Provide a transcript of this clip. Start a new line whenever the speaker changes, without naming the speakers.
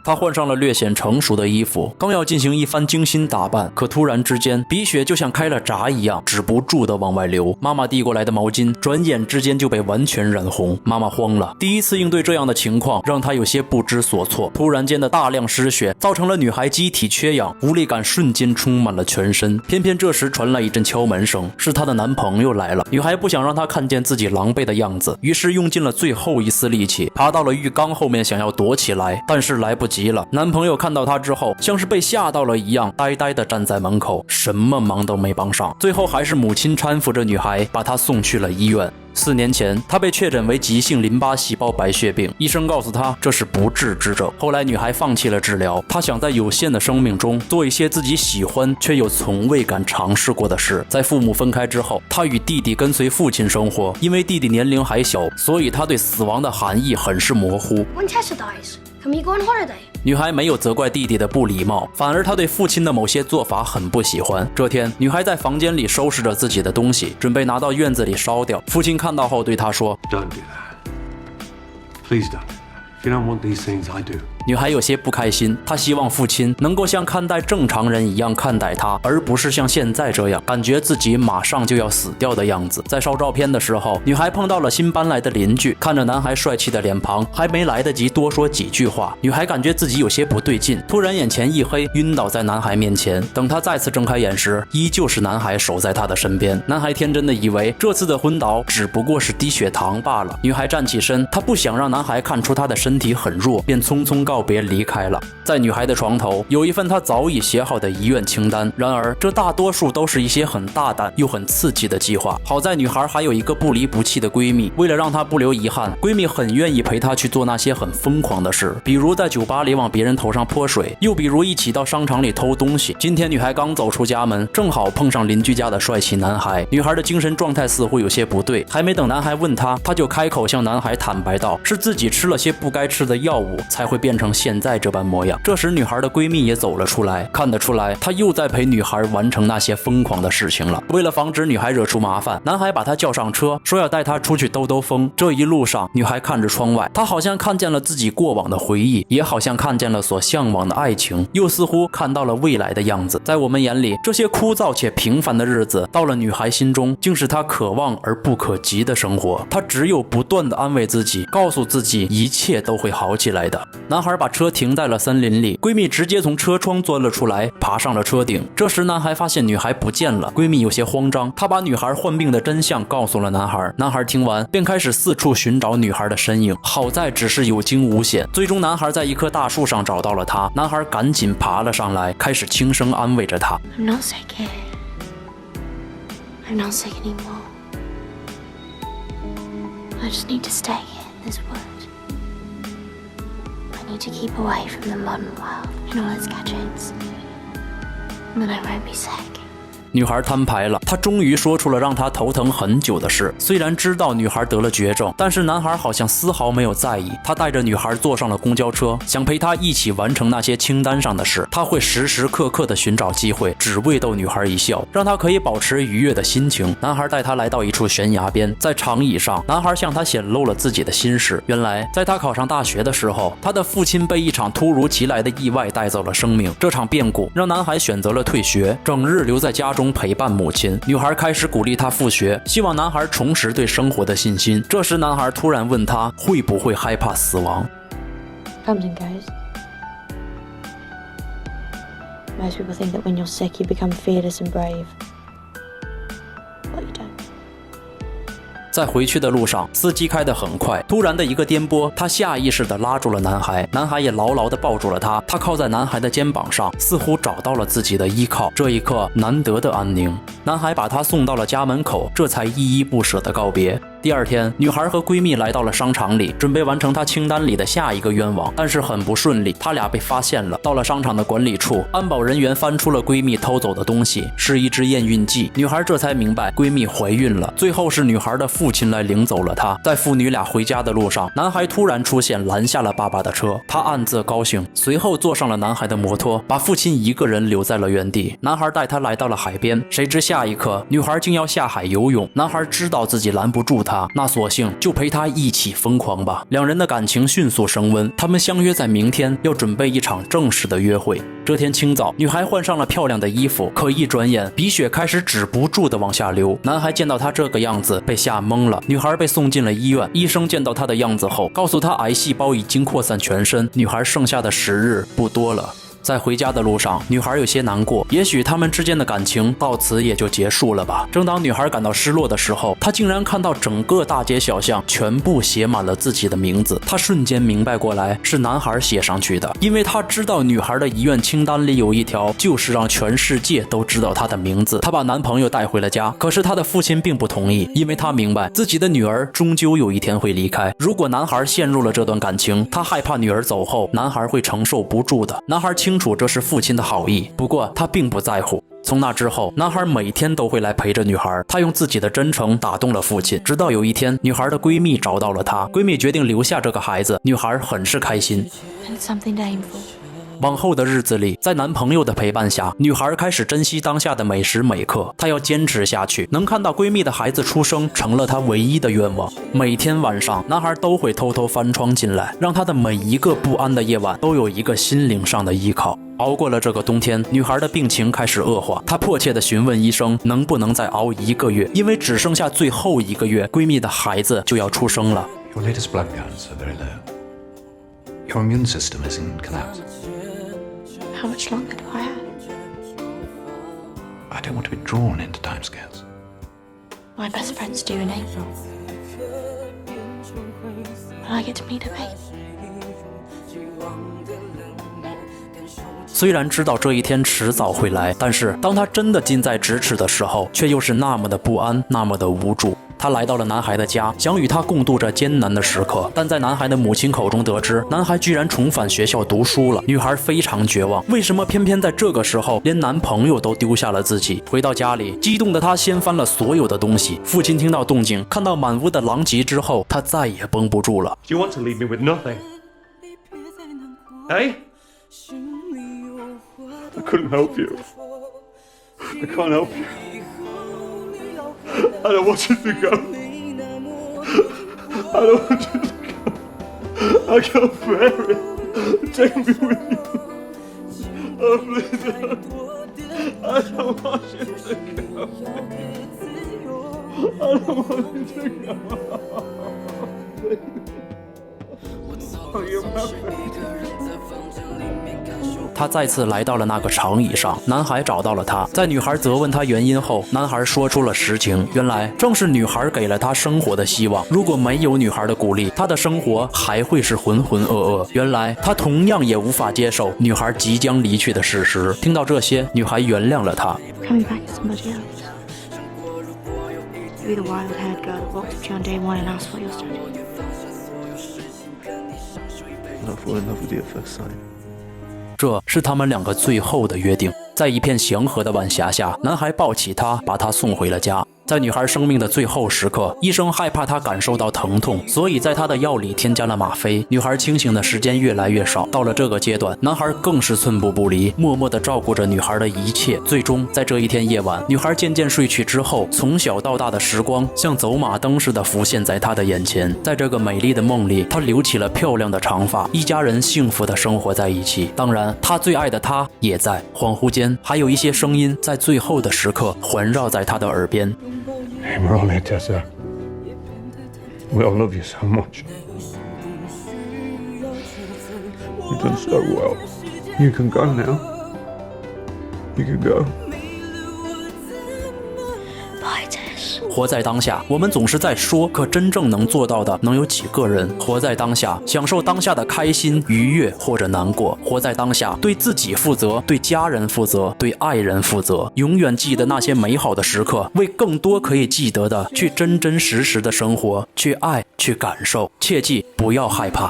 她换上了略显成熟的衣服，刚要进行一番精心打扮，可突然之间，鼻血就像开了闸一样，止不住的往外流。妈妈递过来的毛巾，转眼之间就被完全染红。妈妈慌了，第一次应对这样的情况，让她有些不知所措。突然间的大量失血，造成了女孩机体缺氧，无力感瞬间充满了全身。偏偏这时传来一阵敲门声，是她的男朋友来了。女孩不想让他看见自己狼狈的样子，于是用尽了最后一丝力气，爬到了浴缸后面，想要躲起来，但是来不及了。男朋友看到她之后，像是被吓到了一样，呆呆地站在门口，什么忙都没帮上。最后还是母亲搀扶着女孩，把她送去了医院。4年前，她被确诊为急性淋巴细胞白血病，医生告诉她这是不治之症。后来女孩放弃了治疗，她想在有限的生命中做一些自己喜欢却又从未敢尝试过的事。在父母分开之后，她与弟弟跟随父亲生活，因为弟弟年龄还小，所以她对死亡的含义很是模糊。
When Tessa dies, can we go on holiday?
女孩没有责怪弟弟的不礼貌，反而她对父亲的某些做法很不喜欢。这天，女孩在房间里收拾着自己的东西，准备拿到院子里烧掉。父亲看到后对她说
Don't do that. Please don't. If you don't want these things, I do.
女孩有些不开心，她希望父亲能够像看待正常人一样看待她，而不是像现在这样感觉自己马上就要死掉的样子。在烧照片的时候，女孩碰到了新搬来的邻居，看着男孩帅气的脸庞，还没来得及多说几句话，女孩感觉自己有些不对劲，突然眼前一黑，晕倒在男孩面前。等她再次睁开眼时，依旧是男孩守在她的身边。男孩天真的以为这次的昏倒只不过是低血糖罢了。女孩站起身，她不想让男孩看出她的身体很弱，便匆匆告别离开了。在女孩的床头有一份她早已写好的遗愿清单，然而这大多数都是一些很大胆又很刺激的计划。好在女孩还有一个不离不弃的闺蜜，为了让她不留遗憾，闺蜜很愿意陪她去做那些很疯狂的事，比如在酒吧里往别人头上泼水，又比如一起到商场里偷东西。今天女孩刚走出家门，正好碰上邻居家的帅气男孩。女孩的精神状态似乎有些不对，还没等男孩问她，她就开口向男孩坦白道，是自己吃了些不该吃的药物，才会变成现在这般模样。这时女孩的闺蜜也走了出来，看得出来她又在陪女孩完成那些疯狂的事情了。为了防止女孩惹出麻烦，男孩把她叫上车，说要带她出去兜兜风。这一路上，女孩看着窗外，她好像看见了自己过往的回忆，也好像看见了所向往的爱情，又似乎看到了未来的样子。在我们眼里，这些枯燥且平凡的日子，到了女孩心中，竟是她可望而不可及的生活。她只有不断地安慰自己，告诉自己一切都会好起来的。男孩把车停在了森林里，闺蜜直接从车窗钻了出来，爬上了车顶。这时男孩发现女孩不见了，闺蜜有些慌张，她把女孩患病的真相告诉了男孩。男孩听完便开始四处寻找女孩的身影，好在只是有惊无险。最终男孩在一棵大树上找到了她，男孩赶紧爬了上来，开始轻声安慰着她。
I'm not sick here. I'm not sick anymore. I just need to stay in this wood. I need to keep away from the modern world and all its gadgets. And then I won't be sick.
女孩摊牌了，她终于说出了让她头疼很久的事。虽然知道女孩得了绝症，但是男孩好像丝毫没有在意。他带着女孩坐上了公交车，想陪她一起完成那些清单上的事。他会时时刻刻地寻找机会，只为逗女孩一笑，让她可以保持愉悦的心情。男孩带她来到一处悬崖边，在长椅上，男孩向她显露了自己的心事。原来，在他考上大学的时候，他的父亲被一场突如其来的意外带走了生命。这场变故让男孩选择了退学，整日留在家中陪伴母亲。女孩开始鼓励他复学，希望男孩重拾对生活的信心。这时男孩突然问他会不会害怕死亡。
Comes and goes. Most people think that when you're sick you become fearless and brave. But you don't.
在回去的路上，司机开得很快，突然的一个颠簸，他下意识地拉住了男孩，男孩也牢牢地抱住了他。他靠在男孩的肩膀上，似乎找到了自己的依靠。这一刻，难得的安宁。男孩把她送到了家门口，这才依依不舍地告别。第二天，女孩和闺蜜来到了商场里，准备完成她清单里的下一个愿望，但是很不顺利，她俩被发现了。到了商场的管理处，安保人员翻出了闺蜜偷走的东西，是一支验孕剂。女孩这才明白闺蜜怀孕了。最后是女孩的父亲来领走了她。在父女俩回家的路上，男孩突然出现，拦下了爸爸的车。他暗自高兴，随后坐上了男孩的摩托，把父亲一个人留在了原地。男孩带她来到了海边，谁知下一刻，女孩竟要下海游泳。男孩知道自己拦不住她。他，那索性就陪他一起疯狂吧。两人的感情迅速升温，他们相约在明天要准备一场正式的约会。这天清早，女孩换上了漂亮的衣服，可一转眼，鼻血开始止不住的往下流。男孩见到她这个样子，被吓懵了。女孩被送进了医院，医生见到她的样子后，告诉她癌细胞已经扩散全身，女孩剩下的时日不多了。在回家的路上，女孩有些难过，也许他们之间的感情到此也就结束了吧。正当女孩感到失落的时候，她竟然看到整个大街小巷全部写满了自己的名字。她瞬间明白过来，是男孩写上去的，因为她知道女孩的遗愿清单里有一条，就是让全世界都知道她的名字。她把男朋友带回了家，可是她的父亲并不同意，因为他明白自己的女儿终究有一天会离开。如果男孩陷入了这段感情，他害怕女儿走后，男孩会承受不住的。男孩清楚这是父亲的好意，不过他并不在乎。从那之后，男孩每天都会来陪着女孩，他用自己的真诚打动了父亲。直到有一天，女孩的闺蜜找到了她，闺蜜决定留下这个孩子，女孩很是开心。
And something to aim for.
往后的日子里，在男朋友的陪伴下，女孩开始珍惜当下的每时每刻。她要坚持下去，能看到闺蜜的孩子出生，成了她唯一的愿望。每天晚上，男孩都会偷偷翻窗进来，让她的每一个不安的夜晚都有一个心灵上的依靠。熬过了这个冬天，女孩的病情开始恶化，她迫切地询问医生能不能再熬1个月，因为只剩下最后1个月，闺蜜的孩子就要出生了。
Your latest blood counts are very low. Your immune system is in collapse.
How much longer do I have?
I don't want to be drawn into timescales.
My best friend's due in April. And I get to meet her baby.
虽然知道这一天迟早会来，但是当他真的近在咫尺的时候，却又是那么的不安，那么的无助。他来到了男孩的家，想与他共度这艰难的时刻，但在男孩的母亲口中得知，男孩居然重返学校读书了。女孩非常绝望，为什么偏偏在这个时候，连男朋友都丢下了自己？回到家里，激动的她掀翻了所有的东西。父亲听到动静，看到满屋的狼藉之后，他再也绷不住了。
Do you want to leave me with nothing? Hey? I couldn't help you. I can't help you. I don't want you to go. I don't want you to go. I can't bear it. Take me with you. Oh, please don't. I don't want you to go. I don't want you to go. Oh, you're my baby.
他再次来到了那个长椅上，男孩找到了他。在女孩责问他原因后，男孩说出了实情。原来正是女孩给了他生活的希望，如果没有女孩的鼓励，他的生活还会是浑浑噩噩。原来他同样也无法接受女孩即将离去的事实。听到这些，女孩原谅了他。
Coming back to somebody else. You're the wild-haired girl that walked up to you on day one and asked what you're studying.
I fall in love with you at first sight.
这是他们两个最后的约定。在一片祥和的晚霞下，男孩抱起她，把她送回了家。在女孩生命的最后时刻，医生害怕她感受到疼痛，所以在她的药里添加了吗啡。女孩清醒的时间越来越少，到了这个阶段，男孩更是寸步不离，默默地照顾着女孩的一切。最终，在这一天夜晚，女孩渐渐睡去之后，从小到大的时光像走马灯似的浮现在她的眼前。在这个美丽的梦里，她留起了漂亮的长发，一家人幸福地生活在一起。当然，她最爱的他也在。恍惚间，还有一些声音在最后的时刻环绕在她的耳边。
Hey, we're all here, Tessa. We all love you so much. You've done so well. You can go now. You can go.
Bye, Tess.
活在当下，我们总是在说，可真正能做到的能有几个人？活在当下，享受当下的开心、愉悦或者难过。活在当下，对自己负责，对家人负责，对爱人负责。永远记得那些美好的时刻，为更多可以记得的，去真真实实的生活，去爱，去感受。切记不要害怕。